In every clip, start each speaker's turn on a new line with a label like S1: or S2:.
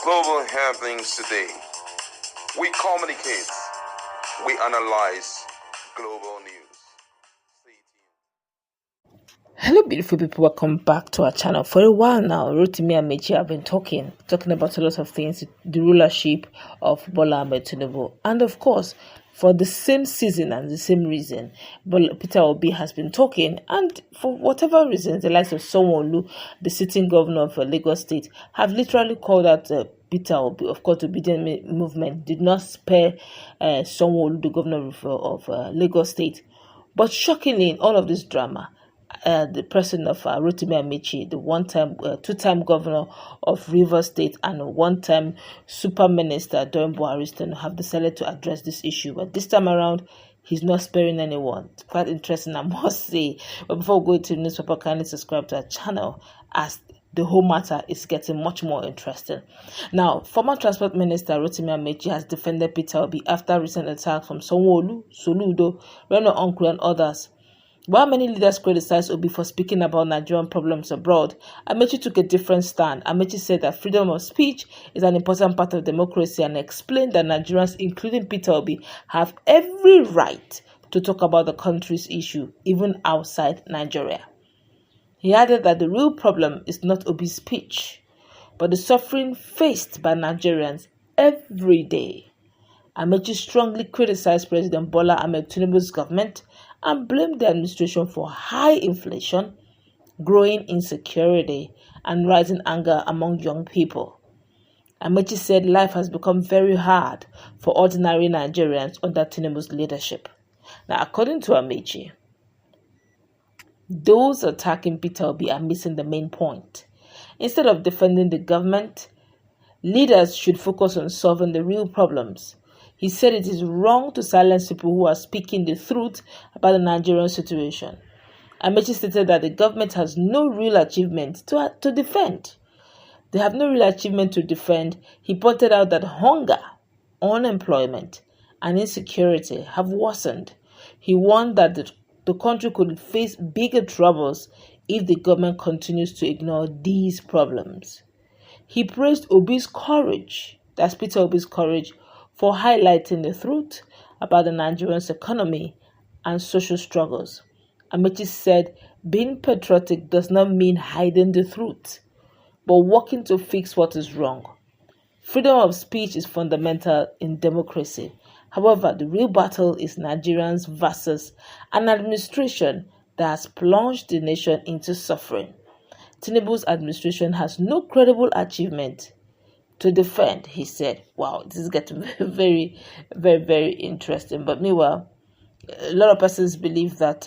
S1: Global happenings today. We communicate. We analyze global news. Stay tuned.
S2: Hello beautiful people, welcome back to our channel. For a while now, Rotimi Ameachi have been talking about a lot of things, the rulership of Bola Tinubu, and of course, for the same season and the same reason, Peter Obi has been talking, and for whatever reason, the likes of Sanwo-Olu, the sitting governor of Lagos State, have literally called out Peter Obi. Of course, the obedient movement did not spare Sanwo-Olu, the governor of Lagos State. But shockingly, in all of this drama, the person of Rotimi Ameachi, the two-time governor of Rivers State and a one-time super minister during Buhari's tenure, have decided to address this issue. But this time around, he's not sparing anyone. It's quite interesting, I must say. But before we go to the newspaper, kindly subscribe to our channel, as the whole matter is getting much more interesting. Now, former Transport Minister Rotimi Ameachi has defended Peter Obi after recent attacks from Sanwo-Olu, Soludo, Reno Uncle and others. While many leaders criticized Obi for speaking about Nigerian problems abroad, Amaechi took a different stand. Amaechi said that freedom of speech is an important part of democracy and explained that Nigerians, including Peter Obi, have every right to talk about the country's issue, even outside Nigeria. He added that the real problem is not Obi's speech, but the suffering faced by Nigerians every day. Amaechi strongly criticized President Bola Tinubu's government and blamed the administration for high inflation, growing insecurity, and rising anger among young people. Amaechi said life has become very hard for ordinary Nigerians under Tinubu's leadership. Now, according to Amaechi, those attacking Peter Obi are missing the main point. Instead of defending the government, leaders should focus on solving the real problems. He said it is wrong to silence people who are speaking the truth about the Nigerian situation. Amaechi stated that the government has no real achievement to defend. They have no real achievement to defend. He pointed out that hunger, unemployment, and insecurity have worsened. He warned that the country could face bigger troubles if the government continues to ignore these problems. He praised Obi's courage, that's Peter Obi's courage, for highlighting the truth about the Nigerian's economy and social struggles. Amaechi said being patriotic does not mean hiding the truth, but working to fix what is wrong. Freedom of speech is fundamental in democracy. However, the real battle is Nigerians versus an administration that has plunged the nation into suffering. Tinubu's administration has no credible achievement to defend, he said. Wow, this is getting very, very, very interesting. But meanwhile, a lot of persons believe that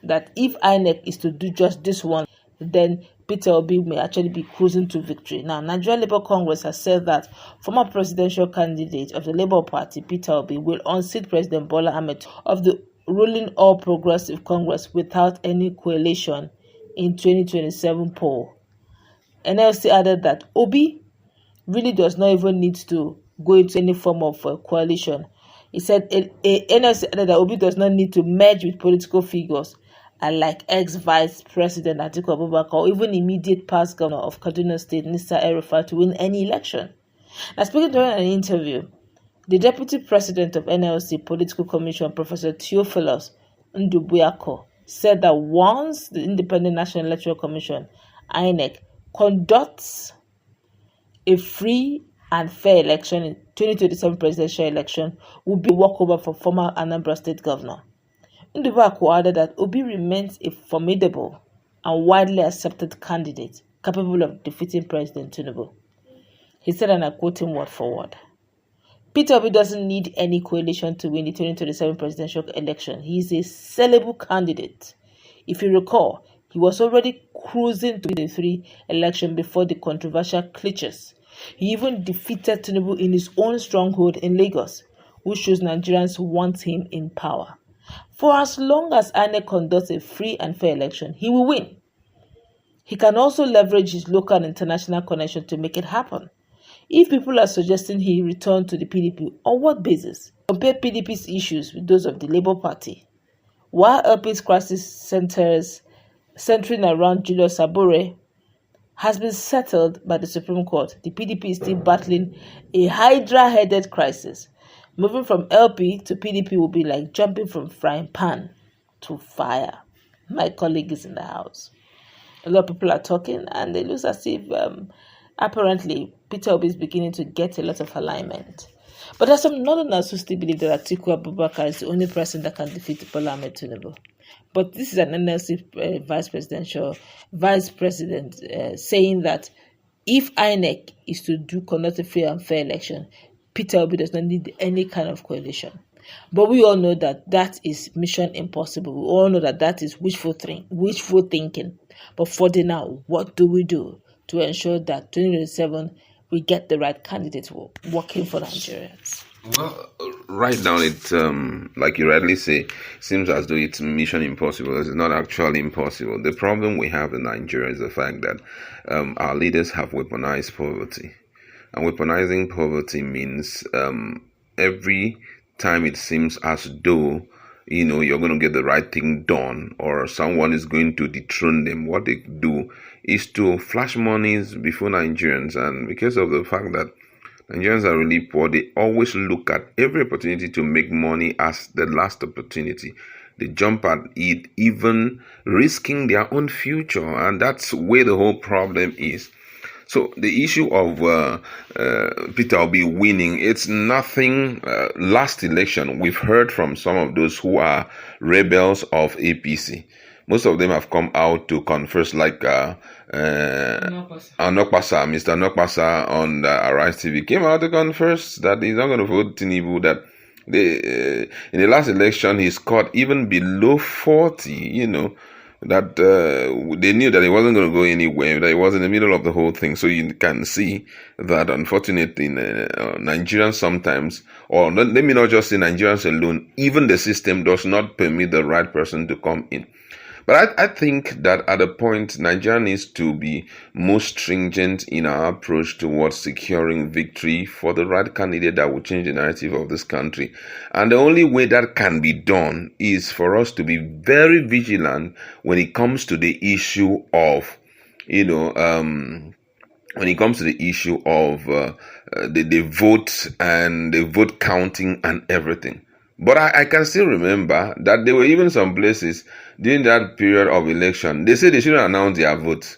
S2: that if INEC is to do just this one, then Peter Obi may actually be cruising to victory. Now, Nigeria Labour Congress has said that former presidential candidate of the Labour Party, Peter Obi, will unseat President Bola Ahmed of the ruling All Progressive Congress without any coalition in 2027 poll. NLC added that Obi really does not even need to go into any form of coalition. He said NLC added that Obi does not need to merge with political figures like ex-Vice President Atiku Abubakar or even immediate past governor of Kaduna State, Mr. El-Rufai, to win any election. Now, speaking during an interview, the Deputy President of NLC Political Commission, Professor Theophilus Ndubuyako, said that once the Independent National Electoral Commission, INEC, conducts a free and fair election in 2027 presidential election, will be a walkover for former Anambra State Governor. Ndubuyako added that Obi remains a formidable and widely accepted candidate capable of defeating President Tinubu. He said, and I quote him word for word, Peter Obi doesn't need any coalition to win the 2027 presidential election. He is a sellable candidate. If you recall, he was already cruising to the 3 election before the controversial glitches. He even defeated Tinubu in his own stronghold in Lagos, which shows Nigerians want him in power. For as long as INEC conducts a free and fair election, he will win. He can also leverage his local and international connection to make it happen. If people are suggesting he return to the PDP, on what basis? Compare PDP's issues with those of the Labour Party. While LP's crisis centering around Julius Sabore, has been settled by the Supreme Court, the PDP is still battling a Hydra-headed crisis. Moving from LP to PDP will be like jumping from frying pan to fire. My colleague is in the house. A lot of people are talking, and it looks as if apparently Peter Obi is beginning to get a lot of alignment. But there are some Northerners who still believe that Atiku Abubakar is the only person that can defeat Bola Ahmed Tinubu. But this is an NLC vice president saying that if INEC is to conduct a free and fair election, Peter Obi does not need any kind of coalition. But we all know that that is mission impossible. We all know that that is wishful thinking. But for the now, what do we do to ensure that 2027 we get the right candidate working for Nigerians?
S1: Well, right now, it like you rightly say, seems as though it's mission impossible. It's not actually impossible. The problem we have in Nigeria is the fact that our leaders have weaponized poverty. And weaponizing poverty means every time it seems as though you're going to get the right thing done or someone is going to dethrone them, what they do is to flash monies before Nigerians. And because of the fact that Nigerians are really poor, they always look at every opportunity to make money as the last opportunity. They jump at it, even risking their own future. And that's where the whole problem is. So the issue of Peter Obi winning, it's nothing. Last election, we've heard from some of those who are rebels of APC. Most of them have come out to confess, like Mr. Nokpasa on Arise TV came out to confess that he's not going to vote Tinubu, that in the last election he scored even below 40, that they knew that he wasn't going to go anywhere, that he was in the middle of the whole thing. So you can see that, unfortunately, Nigerians sometimes, or let me not just say Nigerians alone, even the system does not permit the right person to come in. But I think that at a point, Nigeria needs to be more stringent in our approach towards securing victory for the right candidate that will change the narrative of this country. And the only way that can be done is for us to be very vigilant when it comes to the issue of, the vote and the vote counting and everything. But I can still remember that there were even some places during that period of election, they said they shouldn't announce their votes.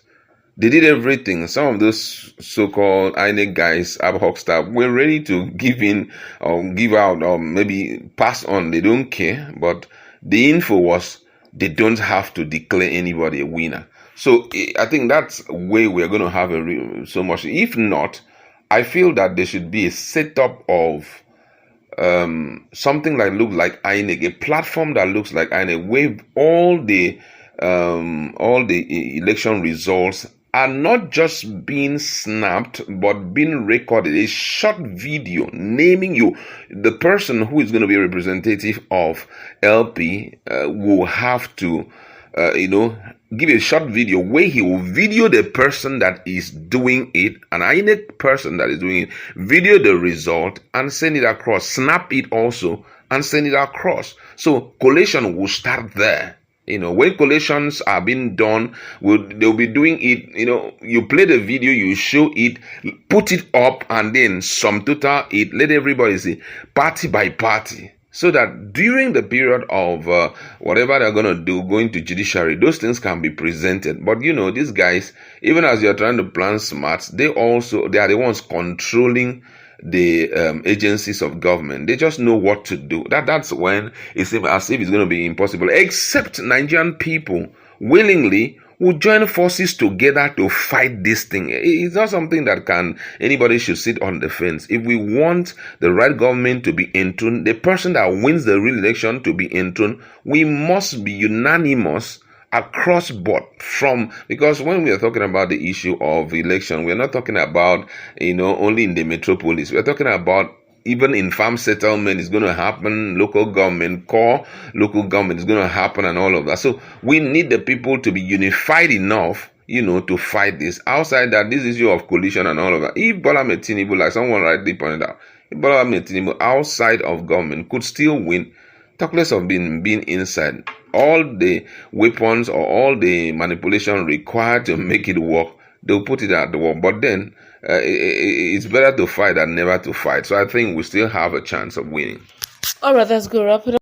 S1: They did everything. Some of those so-called INEC guys, ad hoc staff, were ready to give in or give out or maybe pass on. They don't care. But the info was they don't have to declare anybody a winner. So I think that's where we're going to have so much. If not, I feel that there should be a setup of something look like INEC, a platform that looks like INEC, where all the election results are not just being snapped but being recorded. A short video naming the person who is going to be a representative of LP will have to give a short video where he will video the person that is doing it, an INEC person that is doing it, video the result and send it across, snap it also and send it across. So collation will start there. When collations are being done, they'll be doing it, you play the video, you show it, put it up and then sum total it, let everybody see party by party. So that during the period of whatever they're going to do, going to judiciary, those things can be presented. But these guys, even as you're trying to plan smart, they are the ones controlling the agencies of government. They just know what to do. That's when it seems as if it's going to be impossible. Except Nigerian people willingly will join forces together to fight this thing. It's not something that anybody should sit on the fence. If we want the right government to be enthroned, the person that wins the real election to be enthroned, we must be unanimous across board because when we are talking about the issue of election, we're not talking about, only in the metropolis. We're talking about even in farm settlement is going to happen, local government, core local government is going to happen and all of that. So we need the people to be unified enough, to fight this. Outside that, this issue of coalition and all of that, if Bola Ahmed Tinubu, like someone rightly pointed out, if Bola Ahmed Tinubu outside of government could still win, talk less of being inside. All the weapons or all the manipulation required to make it work, they'll put it at the wall. But then it's better to fight than never to fight. So I think we still have a chance of winning.
S2: All right, let's go wrap it up.